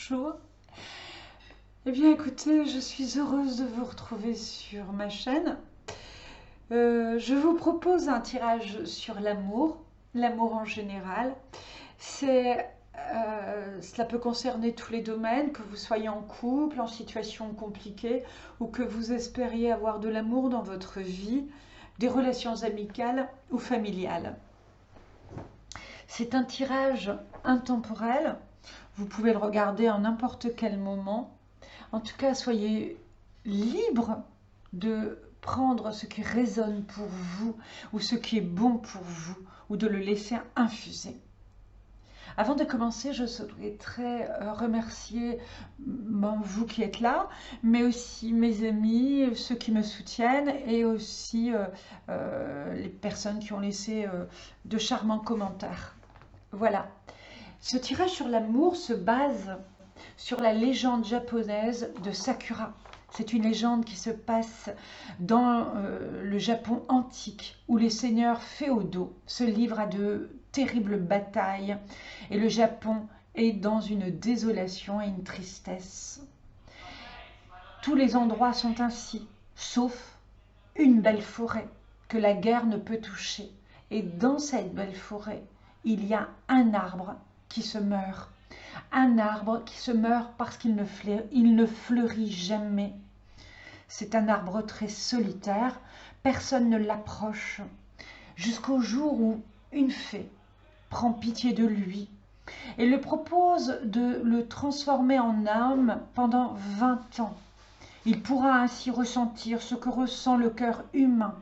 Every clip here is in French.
Bonjour. Eh bien écoutez, je suis heureuse de vous retrouver sur ma chaîne. Je vous propose un tirage sur l'amour en général. Cela peut concerner tous les domaines, que vous soyez en couple, en situation compliquée ou que vous espériez avoir de l'amour dans votre vie, des relations amicales ou familiales. C'est un tirage intemporel. Vous pouvez le regarder en n'importe quel moment. En tout cas, soyez libre de prendre ce qui résonne pour vous ou ce qui est bon pour vous ou de le laisser infuser. Avant de commencer, je souhaiterais remercier vous qui êtes là, mais aussi mes amis, ceux qui me soutiennent et aussi les personnes qui ont laissé de charmants commentaires. Voilà. Ce tirage sur l'amour se base sur la légende japonaise de Sakura. C'est une légende qui se passe dans le Japon antique, où les seigneurs féodaux se livrent à de terribles batailles et le Japon est dans une désolation et une tristesse. Tous les endroits sont ainsi, sauf une belle forêt que la guerre ne peut toucher. Et dans cette belle forêt, il y a un arbre qui se meurt. Un arbre qui se meurt parce qu'il ne fleurit jamais. C'est un arbre très solitaire, personne ne l'approche, jusqu'au jour où une fée prend pitié de lui et lui propose de le transformer en homme pendant 20 ans. Il pourra ainsi ressentir ce que ressent le cœur humain.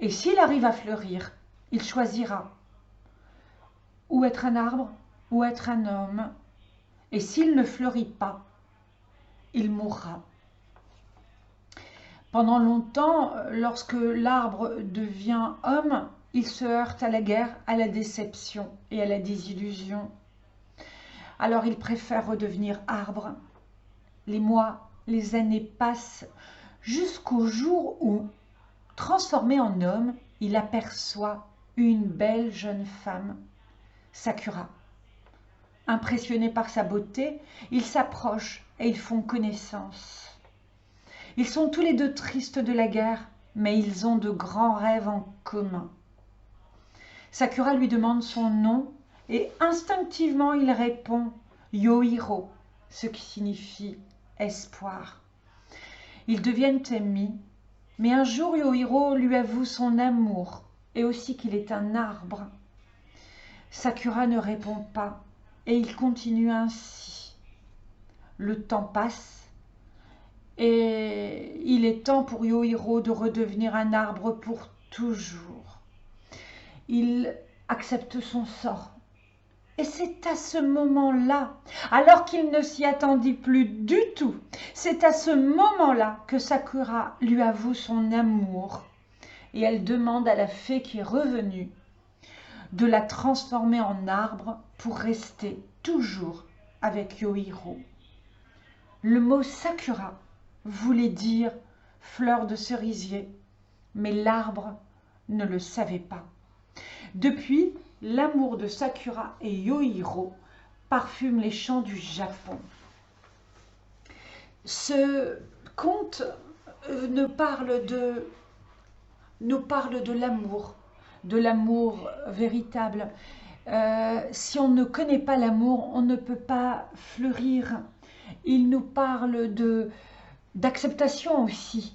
Et s'il arrive à fleurir, il choisira ou être un arbre ou être un homme. Et s'il ne fleurit pas, il mourra. Pendant longtemps, lorsque l'arbre devient homme, il se heurte à la guerre, à la déception et à la désillusion. Alors il préfère redevenir arbre. Les mois, les années passent jusqu'au jour où, transformé en homme, il aperçoit une belle jeune femme, Sakura. Impressionné par sa beauté, ils s'approchent et ils font connaissance. Ils sont tous les deux tristes de la guerre, mais ils ont de grands rêves en commun. Sakura lui demande son nom et instinctivement il répond Yohiro, ce qui signifie espoir. Ils deviennent amis, mais un jour Yohiro lui avoue son amour et aussi qu'il est un arbre. Sakura ne répond pas. Et il continue ainsi. Le temps passe et il est temps pour Yohiro de redevenir un arbre pour toujours. Il accepte son sort. Et c'est à ce moment-là, alors qu'il ne s'y attendit plus du tout, c'est à ce moment-là que Sakura lui avoue son amour. Et elle demande à la fée qui est revenue de la transformer en arbre pour rester toujours avec Yohiro. Le mot Sakura voulait dire fleur de cerisier, mais l'arbre ne le savait pas. Depuis, l'amour de Sakura et Yohiro parfume les champs du Japon. Ce conte nous parle de l'amour, véritable. Si on ne connaît pas l'amour, on ne peut pas fleurir. Il nous parle d'acceptation aussi.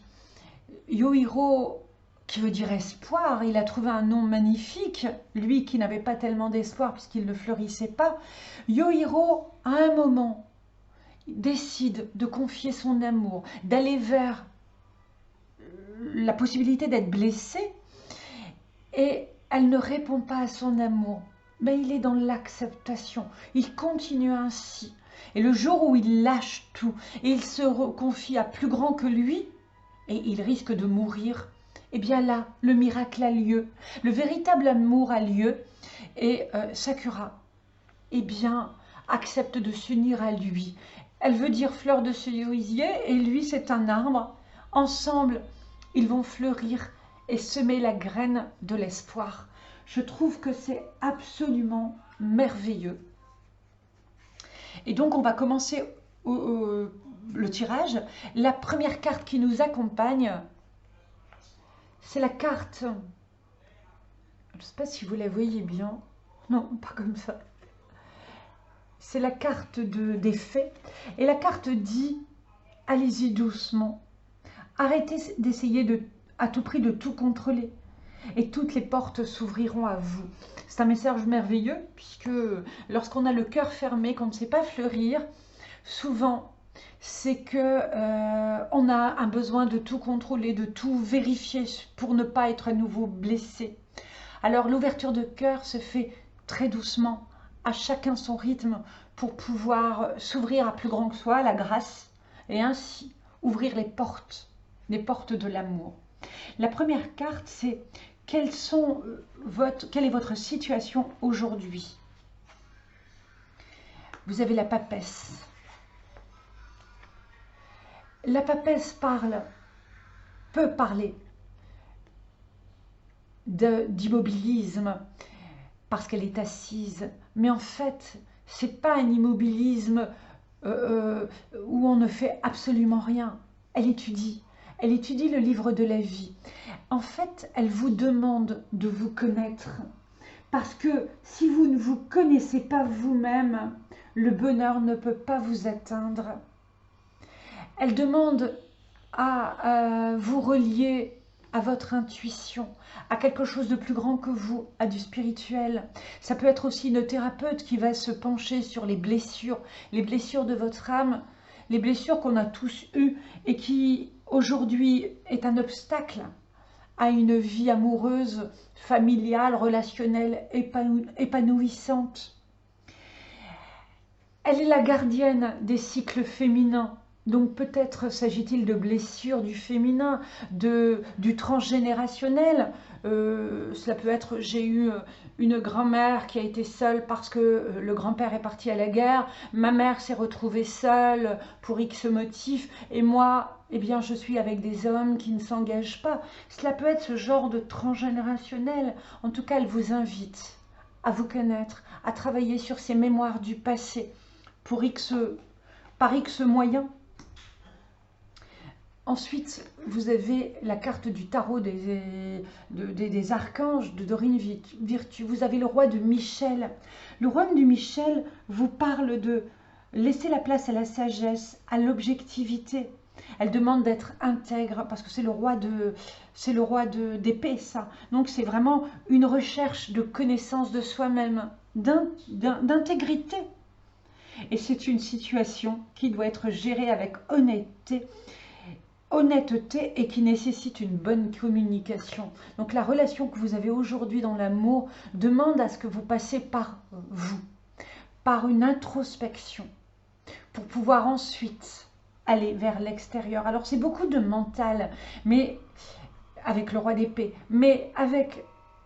Yohiro, qui veut dire espoir, il a trouvé un nom magnifique, lui qui n'avait pas tellement d'espoir puisqu'il ne fleurissait pas. Yohiro, à un moment, décide de confier son amour, d'aller vers la possibilité d'être blessé. Et elle ne répond pas à son amour, mais il est dans l'acceptation. Il continue ainsi. Et le jour où il lâche tout, et il se confie à plus grand que lui, et il risque de mourir, eh bien là, le miracle a lieu. Le véritable amour a lieu. Et Sakura, eh bien, accepte de s'unir à lui. Elle veut dire fleur de cerisier, et lui, c'est un arbre. Ensemble, ils vont fleurir et semer la graine de l'espoir. Je trouve que c'est absolument merveilleux. Et donc, on va commencer le tirage. La première carte qui nous accompagne, c'est la carte... Je ne sais pas si vous la voyez bien. Non, pas comme ça. C'est la carte des faits. Et la carte dit, allez-y doucement. Arrêtez d'essayer à tout prix de tout contrôler. Et toutes les portes s'ouvriront à vous. C'est un message merveilleux, puisque lorsqu'on a le cœur fermé, qu'on ne sait pas fleurir, souvent, c'est que on a un besoin de tout contrôler, de tout vérifier pour ne pas être à nouveau blessé. Alors l'ouverture de cœur se fait très doucement, à chacun son rythme, pour pouvoir s'ouvrir à plus grand que soi, la grâce, et ainsi ouvrir les portes de l'amour. La première carte, c'est quelle est votre situation aujourd'hui? Vous avez la papesse. La papesse peut parler d'immobilisme parce qu'elle est assise, mais en fait, c'est pas un immobilisme où on ne fait absolument rien. Elle étudie le livre de la vie. En fait, elle vous demande de vous connaître. Parce que si vous ne vous connaissez pas vous-même, le bonheur ne peut pas vous atteindre. Elle demande à vous relier à votre intuition, à quelque chose de plus grand que vous, à du spirituel. Ça peut être aussi une thérapeute qui va se pencher sur les blessures de votre âme, les blessures qu'on a tous eues et qui aujourd'hui est un obstacle à une vie amoureuse, familiale, relationnelle, épanouissante. Elle est la gardienne des cycles féminins. Donc peut-être s'agit-il de blessures du féminin, du transgénérationnel. Cela peut être, j'ai eu une grand-mère qui a été seule parce que le grand-père est parti à la guerre. Ma mère s'est retrouvée seule pour X motifs. Et moi, eh bien, je suis avec des hommes qui ne s'engagent pas. Cela peut être ce genre de transgénérationnel. En tout cas, elle vous invite à vous connaître, à travailler sur ces mémoires du passé par X moyens. Ensuite, vous avez la carte du tarot des archanges de Dorine Virtue. Vous avez le roi de Michel. Le roi de Michel vous parle de laisser la place à la sagesse, à l'objectivité. Elle demande d'être intègre parce que c'est le roi d'épée, ça. Donc c'est vraiment une recherche de connaissance de soi-même, d'intégrité. Et c'est une situation qui doit être gérée avec honnêteté et qui nécessite une bonne communication. Donc la relation que vous avez aujourd'hui dans l'amour demande à ce que vous passiez par vous, par une introspection, pour pouvoir ensuite aller vers l'extérieur. Alors c'est beaucoup de mental, mais avec le roi d'épée, mais avec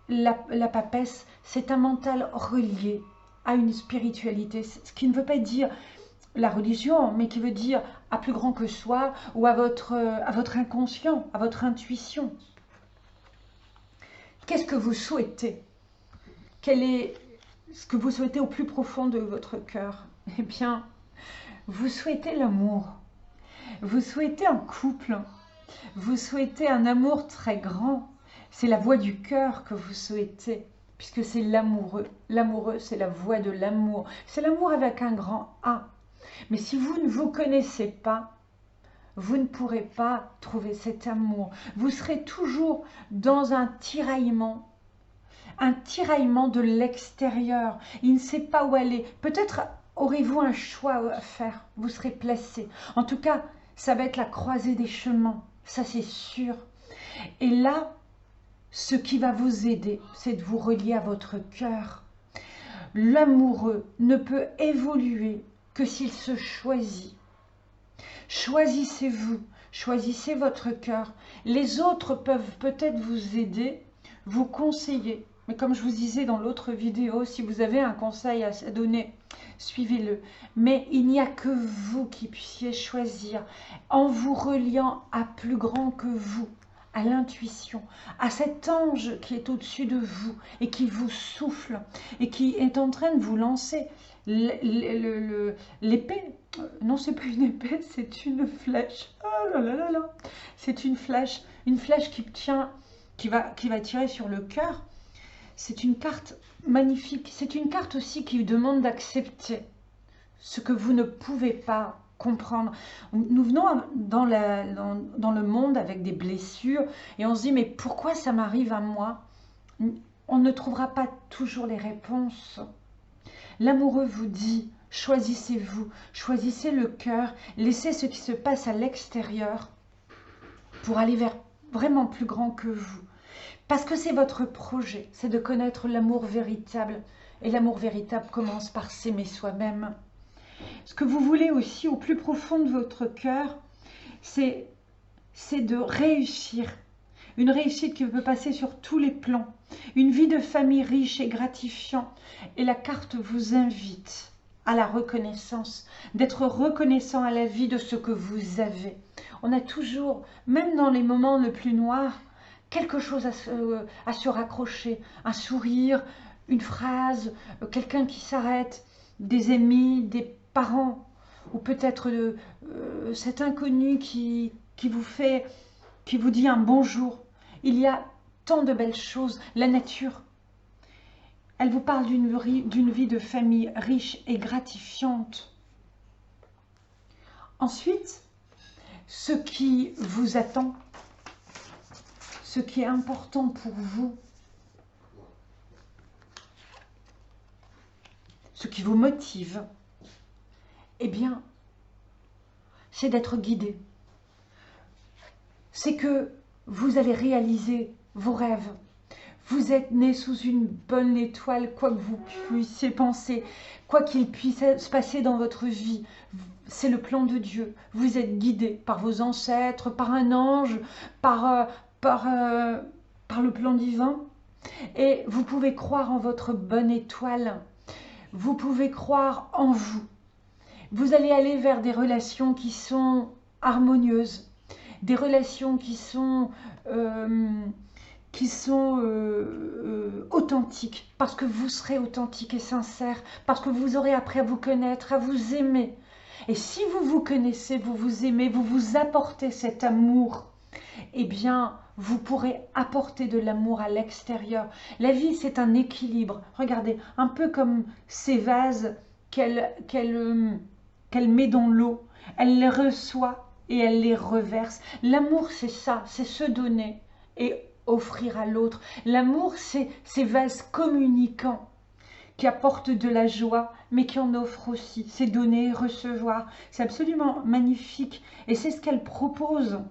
la papesse, c'est un mental relié à une spiritualité, ce qui ne veut pas dire la religion, mais qui veut dire à plus grand que soi ou à votre inconscient, à votre intuition. Qu'est-ce que vous souhaitez? Quel est ce que vous souhaitez au plus profond de votre cœur? Eh bien, vous souhaitez l'amour. Vous souhaitez un couple. Vous souhaitez un amour très grand. C'est la voix du cœur que vous souhaitez, puisque c'est l'amoureux. L'amoureux, c'est la voix de l'amour. C'est l'amour avec un grand A. Mais si vous ne vous connaissez pas, vous ne pourrez pas trouver cet amour. Vous serez toujours dans un tiraillement de l'extérieur. Il ne sait pas où aller. Peut-être aurez-vous un choix à faire. Vous serez placé. En tout cas, ça va être la croisée des chemins. Ça, c'est sûr. Et là, ce qui va vous aider, c'est de vous relier à votre cœur. L'amoureux ne peut évoluer que s'il se choisit. Choisissez-vous, choisissez votre cœur. Les autres peuvent peut-être vous aider, vous conseiller. Mais comme je vous disais dans l'autre vidéo, si vous avez un conseil à donner, suivez-le. Mais il n'y a que vous qui puissiez choisir en vous reliant à plus grand que vous, à l'intuition, à cet ange qui est au-dessus de vous et qui vous souffle et qui est en train de vous lancer l'épée. Non, c'est pas une épée, c'est une flèche. Oh là là là là. C'est une flèche qui tient, qui va tirer sur le cœur. C'est une carte magnifique. C'est une carte aussi qui vous demande d'accepter ce que vous ne pouvez pas comprendre. Nous venons dans le monde avec des blessures et on se dit mais pourquoi ça m'arrive à moi? On ne trouvera pas toujours les réponses. L'amoureux vous dit choisissez-vous, choisissez le cœur, laissez ce qui se passe à l'extérieur pour aller vers vraiment plus grand que vous. Parce que c'est votre projet, c'est de connaître l'amour véritable. Et l'amour véritable commence par s'aimer soi-même. Ce que vous voulez aussi au plus profond de votre cœur, c'est de réussir. Une réussite qui peut passer sur tous les plans. Une vie de famille riche et gratifiante. Et la carte vous invite à la reconnaissance, d'être reconnaissant à la vie de ce que vous avez. On a toujours, même dans les moments les plus noirs, quelque chose à se raccrocher. Un sourire, une phrase, quelqu'un qui s'arrête, des amis, des parents, ou peut-être cet inconnu qui vous dit un bonjour. Il y a tant de belles choses. La nature, elle vous parle d'une vie de famille riche et gratifiante. Ensuite, ce qui vous attend, ce qui est important pour vous, ce qui vous motive, eh bien, c'est d'être guidé. C'est que vous allez réaliser vos rêves. Vous êtes né sous une bonne étoile, quoi que vous puissiez penser, quoi qu'il puisse se passer dans votre vie. C'est le plan de Dieu. Vous êtes guidé par vos ancêtres, par un ange, par le plan divin. Et vous pouvez croire en votre bonne étoile. Vous pouvez croire en vous. Vous allez aller vers des relations qui sont harmonieuses, des relations qui sont authentiques, parce que vous serez authentique et sincère, parce que vous aurez appris à vous connaître, à vous aimer. Et si vous vous connaissez, vous vous aimez, vous vous apportez cet amour, eh bien, vous pourrez apporter de l'amour à l'extérieur. La vie, c'est un équilibre. Regardez, un peu comme ces vases qu'elle met dans l'eau. Elle les reçoit et elle les reverse. L'amour, c'est ça, c'est se donner et offrir à l'autre. L'amour, c'est ces vases communicants qui apportent de la joie, mais qui en offrent aussi. C'est donner et recevoir. C'est absolument magnifique. Et c'est ce qu'elle propose.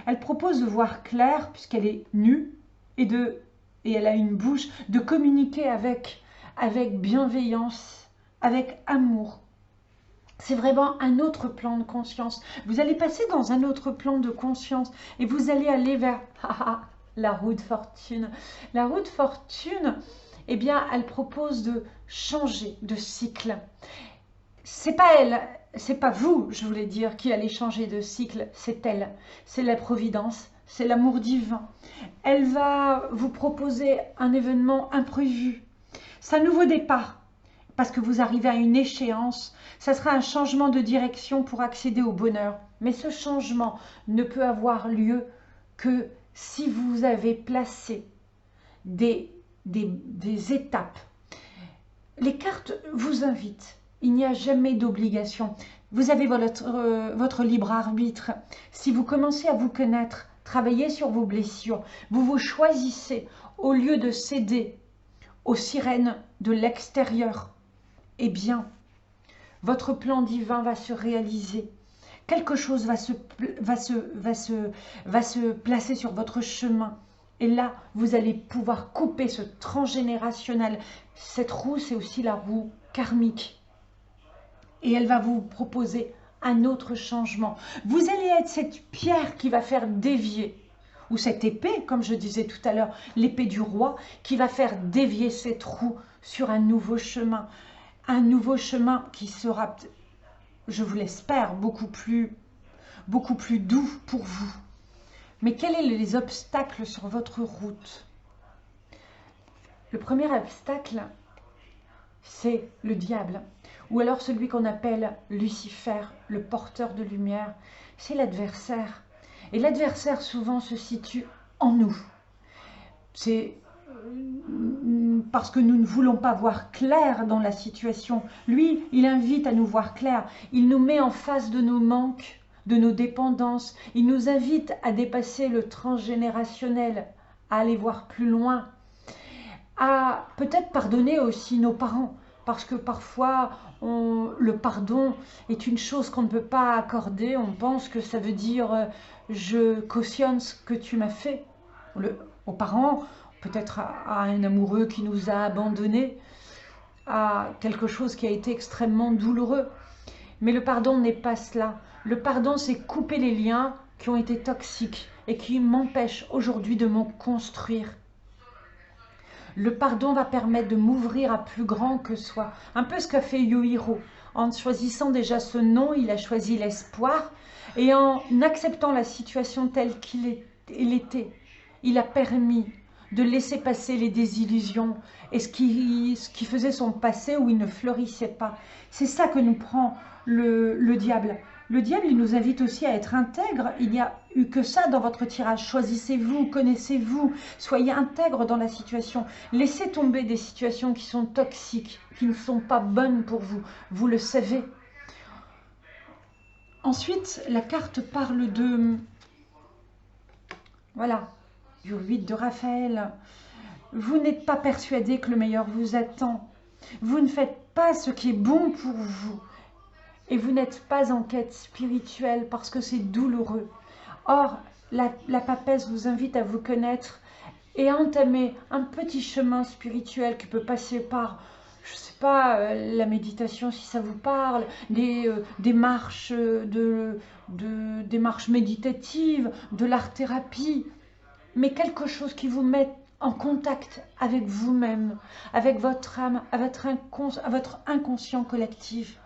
Elle propose de voir clair, puisqu'elle est nue, et elle a une bouche, de communiquer avec bienveillance, avec amour. C'est vraiment un autre plan de conscience. Vous allez passer dans un autre plan de conscience et vous allez aller vers la roue de fortune. La roue de fortune, eh bien, elle propose de changer de cycle. C'est pas elle, c'est pas vous, je voulais dire, qui allez changer de cycle, c'est elle. C'est la providence, c'est l'amour divin. Elle va vous proposer un événement imprévu. C'est un nouveau départ. Parce que vous arrivez à une échéance, ça sera un changement de direction pour accéder au bonheur. Mais ce changement ne peut avoir lieu que si vous avez placé des étapes. Les cartes vous invitent. Il n'y a jamais d'obligation. Vous avez votre libre arbitre. Si vous commencez à vous connaître, travailler sur vos blessures, vous vous choisissez au lieu de céder aux sirènes de l'extérieur. Eh bien, votre plan divin va se réaliser. Quelque chose va se placer sur votre chemin. Et là, vous allez pouvoir couper ce transgénérationnel. Cette roue, c'est aussi la roue karmique. Et elle va vous proposer un autre changement. Vous allez être cette pierre qui va faire dévier, ou cette épée, comme je disais tout à l'heure, l'épée du roi, qui va faire dévier cette roue sur un nouveau chemin. Un nouveau chemin qui sera, je vous l'espère, beaucoup plus doux pour vous. Mais quels sont les obstacles sur votre route? Le premier obstacle, c'est le diable, ou alors celui qu'on appelle Lucifer, le porteur de lumière, c'est l'adversaire. Et l'adversaire souvent se situe en nous. C'est parce que nous ne voulons pas voir clair dans la situation. Lui, il invite à nous voir clair. Il nous met en face de nos manques, de nos dépendances. Il nous invite à dépasser le transgénérationnel, à aller voir plus loin, à peut-être pardonner aussi nos parents. Parce que parfois, le pardon est une chose qu'on ne peut pas accorder. On pense que ça veut dire je cautionne ce que tu m'as fait. Aux parents, peut-être à un amoureux qui nous a abandonnés, à quelque chose qui a été extrêmement douloureux. Mais le pardon n'est pas cela. Le pardon, c'est couper les liens qui ont été toxiques et qui m'empêchent aujourd'hui de me construire. Le pardon va permettre de m'ouvrir à plus grand que soi. Un peu ce qu'a fait Yohiro. En choisissant déjà ce nom, il a choisi l'espoir. Et en acceptant la situation telle qu'il était, il a permis de laisser passer les désillusions et ce qui faisait son passé où il ne fleurissait pas. C'est ça que nous prend le diable. Le diable, il nous invite aussi à être intègre. Il n'y a eu que ça dans votre tirage. Choisissez-vous, connaissez-vous, soyez intègre dans la situation. Laissez tomber des situations qui sont toxiques, qui ne sont pas bonnes pour vous. Vous le savez. Ensuite, la carte parle de... Voilà, du 8 de Raphaël. Vous n'êtes pas persuadé que le meilleur vous attend. Vous ne faites pas ce qui est bon pour vous. Et vous n'êtes pas en quête spirituelle parce que c'est douloureux. Or, la papesse vous invite à vous connaître et à entamer un petit chemin spirituel qui peut passer par, je ne sais pas, la méditation si ça vous parle, des marches, des marches méditatives, de l'art-thérapie, mais quelque chose qui vous mette en contact avec vous-même, avec votre âme, à votre inconscient collectif.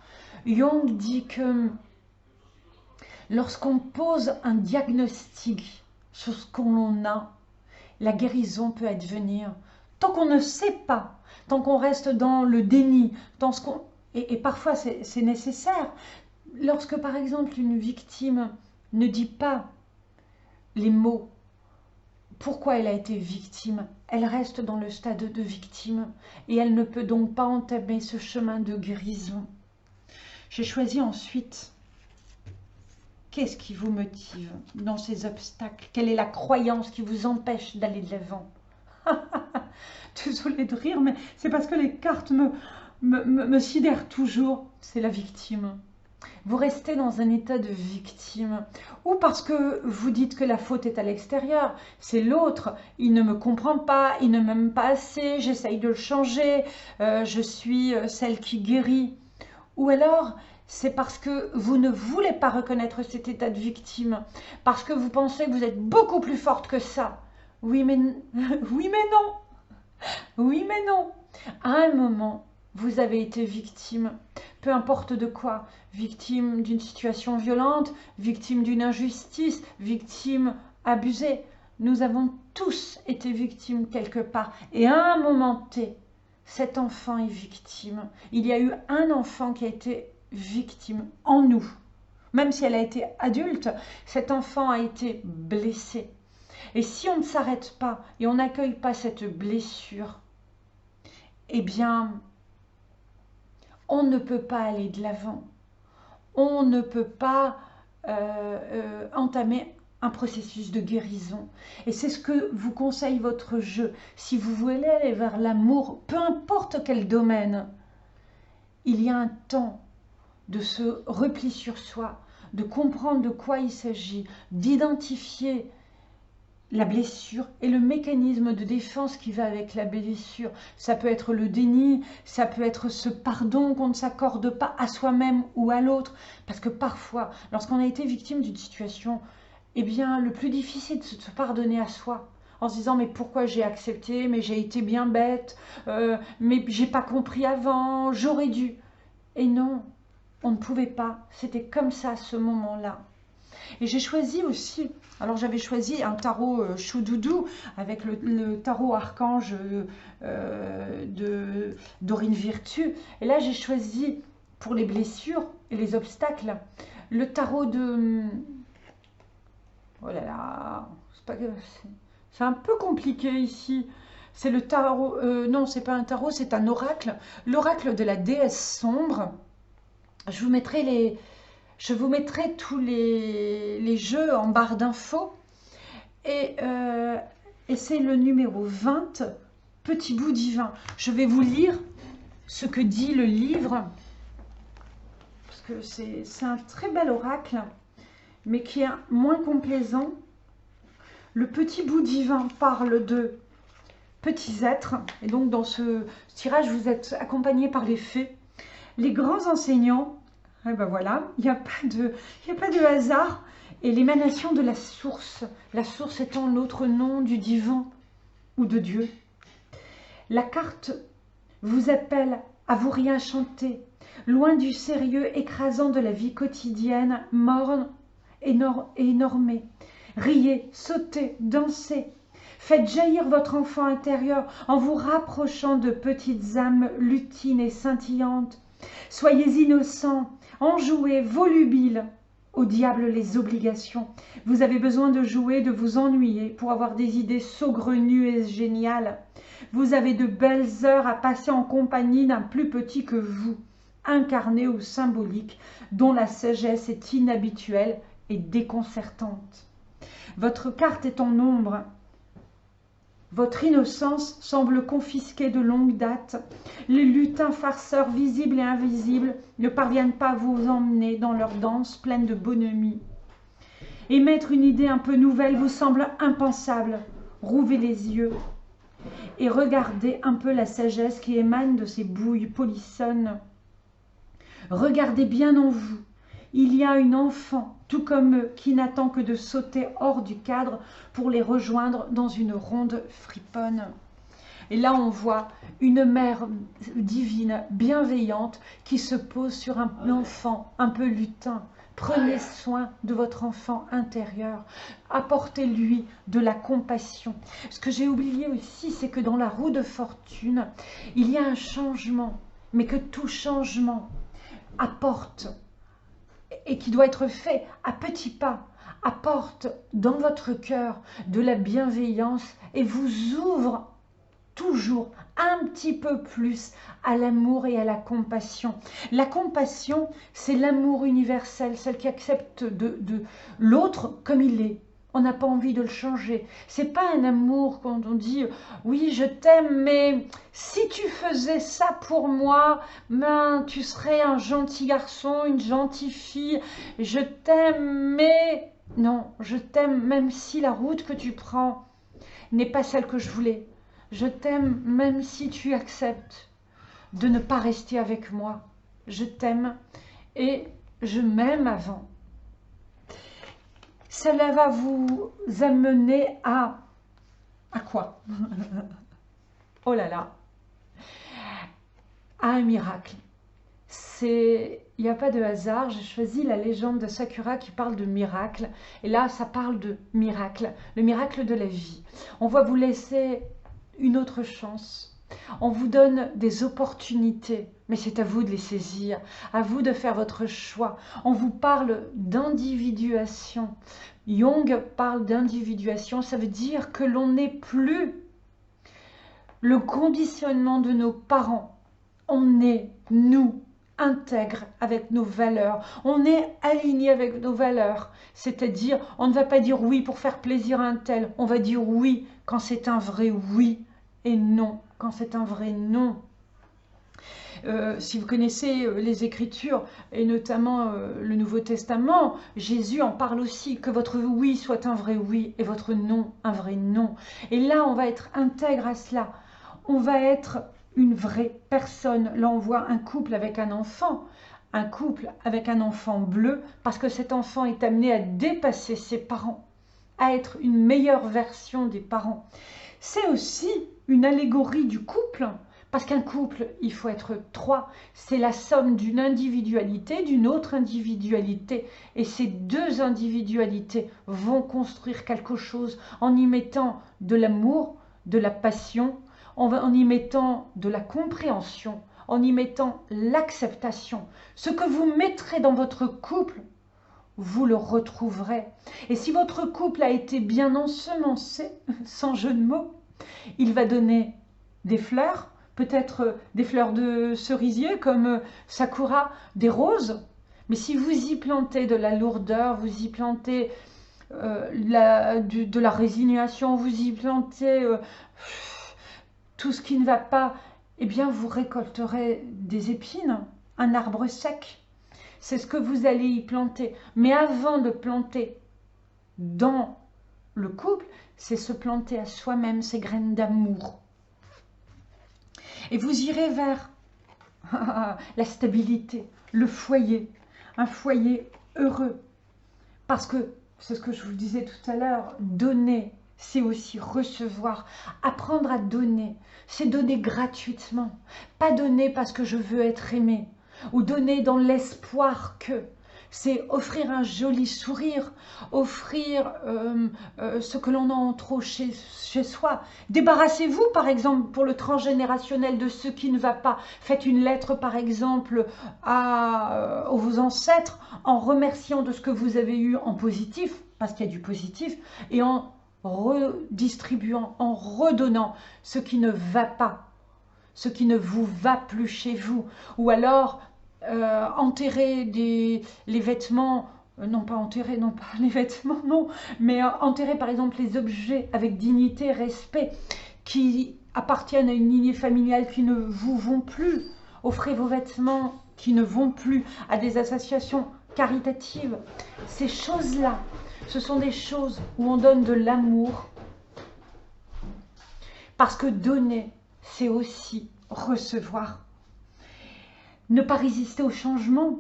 Jung dit que lorsqu'on pose un diagnostic sur ce qu'on a, la guérison peut advenir. Tant qu'on ne sait pas, tant qu'on reste dans le déni, et parfois c'est nécessaire, lorsque par exemple une victime ne dit pas les mots, pourquoi elle a été victime, elle reste dans le stade de victime et elle ne peut donc pas entamer ce chemin de guérison. J'ai choisi ensuite, qu'est-ce qui vous motive dans ces obstacles? Quelle est la croyance qui vous empêche d'aller de l'avant? Désolée de rire, mais c'est parce que les cartes me sidèrent toujours. C'est la victime. Vous restez dans un état de victime. Ou parce que vous dites que la faute est à l'extérieur. C'est l'autre. Il ne me comprend pas, il ne m'aime pas assez, j'essaye de le changer, je suis celle qui guérit. Ou alors, c'est parce que vous ne voulez pas reconnaître cet état de victime, parce que vous pensez que vous êtes beaucoup plus forte que ça. Oui, mais non. Oui, mais non. À un moment, vous avez été victime, peu importe de quoi. Victime d'une situation violente, victime d'une injustice, victime abusée. Nous avons tous été victimes quelque part. Et à un moment T, cet enfant est victime. Il y a eu un enfant qui a été victime en nous. Même si elle a été adulte, cet enfant a été blessé. Et si on ne s'arrête pas et on n'accueille pas cette blessure, eh bien, on ne peut pas aller de l'avant. On ne peut pas entamer un processus de guérison. Et c'est ce que vous conseille votre jeu. Si vous voulez aller vers l'amour, peu importe quel domaine, il y a un temps de se replier sur soi, de comprendre de quoi il s'agit, d'identifier la blessure et le mécanisme de défense qui va avec la blessure. Ça peut être le déni, ça peut être ce pardon qu'on ne s'accorde pas à soi-même ou à l'autre. Parce que parfois, lorsqu'on a été victime d'une situation, eh bien, le plus difficile, c'est de se pardonner à soi. En se disant, mais pourquoi j'ai accepté, mais j'ai été bien bête, mais j'ai pas compris avant, j'aurais dû. Et non, on ne pouvait pas, c'était comme ça à ce moment-là. Et j'ai choisi aussi, alors j'avais choisi un tarot choudoudou avec le tarot archange de Dorine Virtue. Et là, j'ai choisi pour les blessures et les obstacles le tarot de... Oh là là, c'est un peu compliqué ici. C'est le tarot, non, c'est pas un tarot, c'est un oracle. L'oracle de la déesse sombre. Je vous mettrai tous les jeux en barre d'infos. Et c'est le numéro 20, Petit bout divin. Je vais vous lire ce que dit le livre. Parce que c'est un très bel oracle, mais qui est moins complaisant. Le petit bout divin parle de petits êtres. Et donc dans ce tirage, vous êtes accompagné par les fées. Les grands enseignants, et ben voilà, il n'y a pas de hasard. Et l'émanation de la source étant l'autre nom du divin ou de Dieu. La carte vous appelle à vous réenchanter, loin du sérieux écrasant de la vie quotidienne, morne et normée. Riez, sautez, dansez. Faites jaillir votre enfant intérieur en vous rapprochant de petites âmes lutines et scintillantes. Soyez innocents, enjoués, volubiles. Au diable les obligations. Vous avez besoin de jouer, de vous ennuyer pour avoir des idées saugrenues et géniales. Vous avez de belles heures à passer en compagnie d'un plus petit que vous, incarné ou symbolique, dont la sagesse est inhabituelle et déconcertante. Votre carte est en ombre. Votre innocence semble confisquée de longue date. Les lutins farceurs visibles et invisibles ne parviennent pas à vous emmener dans leur danse pleine de bonhomie. Émettre une idée un peu nouvelle vous semble impensable. Rouvez les yeux et regardez un peu la sagesse qui émane de ces bouilles polissonnes. Regardez bien en vous. Il y a une enfant, tout comme eux, qui n'attend que de sauter hors du cadre pour les rejoindre dans une ronde friponne. Et là, on voit une mère divine, bienveillante, qui se pose sur un enfant un peu lutin. Prenez soin de votre enfant intérieur. Apportez-lui de la compassion. Ce que j'ai oublié aussi, c'est que dans la roue de fortune, il y a un changement, mais que tout changement apporte et qui doit être fait à petits pas, apporte dans votre cœur de la bienveillance et vous ouvre toujours un petit peu plus à l'amour et à la compassion. La compassion, c'est l'amour universel, celle qui accepte de l'autre comme il est. On n'a pas envie de le changer. C'est pas un amour quand on dit « oui, je t'aime, mais si tu faisais ça pour moi, ben, tu serais un gentil garçon, une gentille fille. Je t'aime, mais... » Non, je t'aime même si la route que tu prends n'est pas celle que je voulais. Je t'aime même si tu acceptes de ne pas rester avec moi. Je t'aime et je m'aime avant. Cela va vous amener à quoi? Oh là là, à un miracle. Il n'y a pas de hasard, j'ai choisi la légende de Sakura qui parle de miracle. Et là, ça parle de miracle, le miracle de la vie. On va vous laisser une autre chance. On vous donne des opportunités, mais c'est à vous de les saisir, à vous de faire votre choix. On vous parle d'individuation. Jung parle d'individuation, ça veut dire que l'on n'est plus le conditionnement de nos parents. On est, nous, intègre avec nos valeurs. On est aligné avec nos valeurs. C'est-à-dire, on ne va pas dire oui pour faire plaisir à un tel. On va dire oui quand c'est un vrai oui et non quand c'est un vrai non. Si vous connaissez les Écritures, et notamment le Nouveau Testament, Jésus en parle aussi, que votre oui soit un vrai oui et votre non un vrai non. Et là, on va être intègre à cela. On va être une vraie personne. Là, on voit un couple avec un enfant bleu, parce que cet enfant est amené à dépasser ses parents, à être une meilleure version des parents. C'est aussi une allégorie du couple, Parce qu'un couple, il faut être trois. C'est la somme d'une individualité, d'une autre individualité. Et ces deux individualités vont construire quelque chose en y mettant de l'amour, de la passion, en y mettant de la compréhension, en y mettant l'acceptation. Ce que vous mettrez dans votre couple, vous le retrouverez. Et si votre couple a été bien ensemencé, sans jeu de mots, il va donner des fleurs, peut-être des fleurs de cerisier comme sakura, des roses. Mais si vous y plantez de la lourdeur, vous y plantez de la résignation, vous y plantez tout ce qui ne va pas, eh bien vous récolterez des épines, un arbre sec. C'est ce que vous allez y planter. Mais avant de planter dans le couple, c'est se planter à soi-même ces graines d'amour. Et vous irez vers la stabilité, le foyer, un foyer heureux. Parce que, c'est ce que je vous disais tout à l'heure, donner, c'est aussi recevoir. Apprendre à donner, c'est donner gratuitement. Pas donner parce que je veux être aimé, ou donner dans l'espoir que. C'est offrir un joli sourire, offrir ce que l'on a en trop chez soi. Débarrassez-vous, par exemple, pour le transgénérationnel de ce qui ne va pas. Faites une lettre, par exemple, à vos ancêtres en remerciant de ce que vous avez eu en positif, parce qu'il y a du positif, et en redistribuant, en redonnant ce qui ne va pas, ce qui ne vous va plus chez vous. Ou alors enterrer les vêtements, non pas enterrer, non pas les vêtements, non, mais enterrer par exemple les objets avec dignité, respect, qui appartiennent à une lignée familiale qui ne vous vont plus. Offrez vos vêtements qui ne vont plus à des associations caritatives. Ces choses-là, ce sont des choses où on donne de l'amour. Parce que donner, c'est aussi recevoir. Ne pas résister au changement.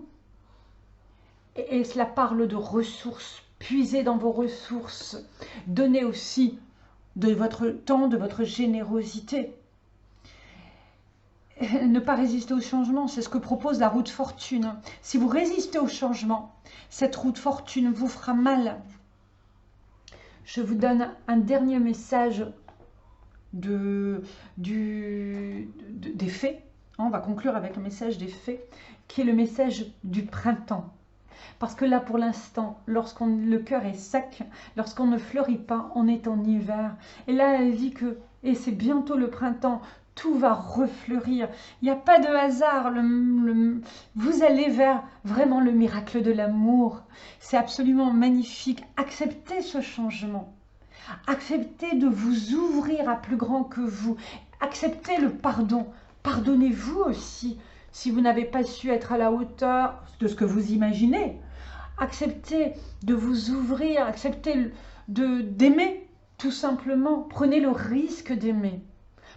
Et cela parle de ressources. Puisez dans vos ressources. Donnez aussi de votre temps, de votre générosité. Ne pas résister au changement, c'est ce que propose la route fortune. Si vous résistez au changement, cette route fortune vous fera mal. Je vous donne un dernier message des fées. On va conclure avec le message des fées, qui est le message du printemps. Parce que là, pour l'instant, le cœur est sec, lorsqu'on ne fleurit pas, on est en hiver. Et là, elle dit que, et c'est bientôt le printemps, tout va refleurir. Il n'y a pas de hasard. Vous allez vers vraiment le miracle de l'amour. C'est absolument magnifique. Acceptez ce changement. Acceptez de vous ouvrir à plus grand que vous. Acceptez le pardon. Pardonnez-vous aussi si vous n'avez pas su être à la hauteur de ce que vous imaginez. Acceptez de vous ouvrir, acceptez d'aimer tout simplement. Prenez le risque d'aimer.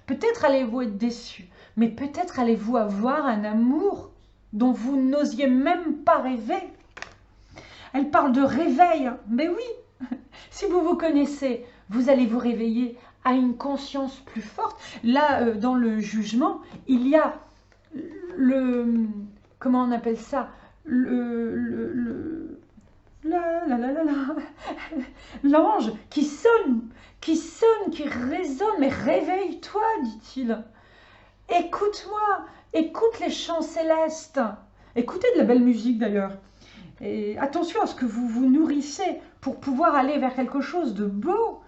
Peut-être allez-vous être déçu, mais peut-être allez-vous avoir un amour dont vous n'osiez même pas rêver. Elle parle de réveil, mais oui, si vous vous connaissez, vous allez vous réveiller à une conscience plus forte. Là, dans le jugement, il y a comment on appelle ça, l'ange qui sonne, qui résonne. Mais réveille-toi, dit-il. Écoute-moi, écoute les chants célestes. Écoutez de la belle musique d'ailleurs. Et attention à ce que vous vous nourrissez pour pouvoir aller vers quelque chose de beau.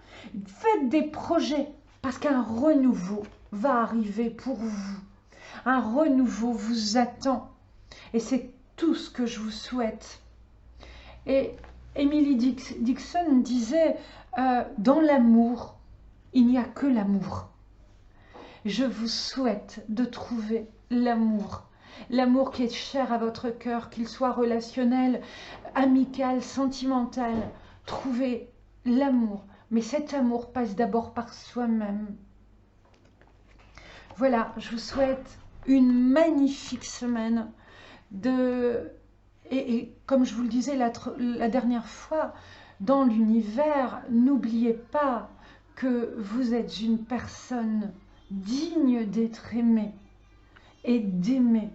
Faites des projets parce qu'un renouveau va arriver pour vous. Un renouveau vous attend. Et c'est tout ce que je vous souhaite. Et Emily Dixon disait, dans l'amour, il n'y a que l'amour. Je vous souhaite de trouver l'amour. L'amour qui est cher à votre cœur, qu'il soit relationnel, amical, sentimental. Trouvez l'amour. Mais cet amour passe d'abord par soi-même. Voilà, je vous souhaite une magnifique semaine. Et comme je vous le disais la dernière fois, dans l'univers, n'oubliez pas que vous êtes une personne digne d'être aimé et d'aimer.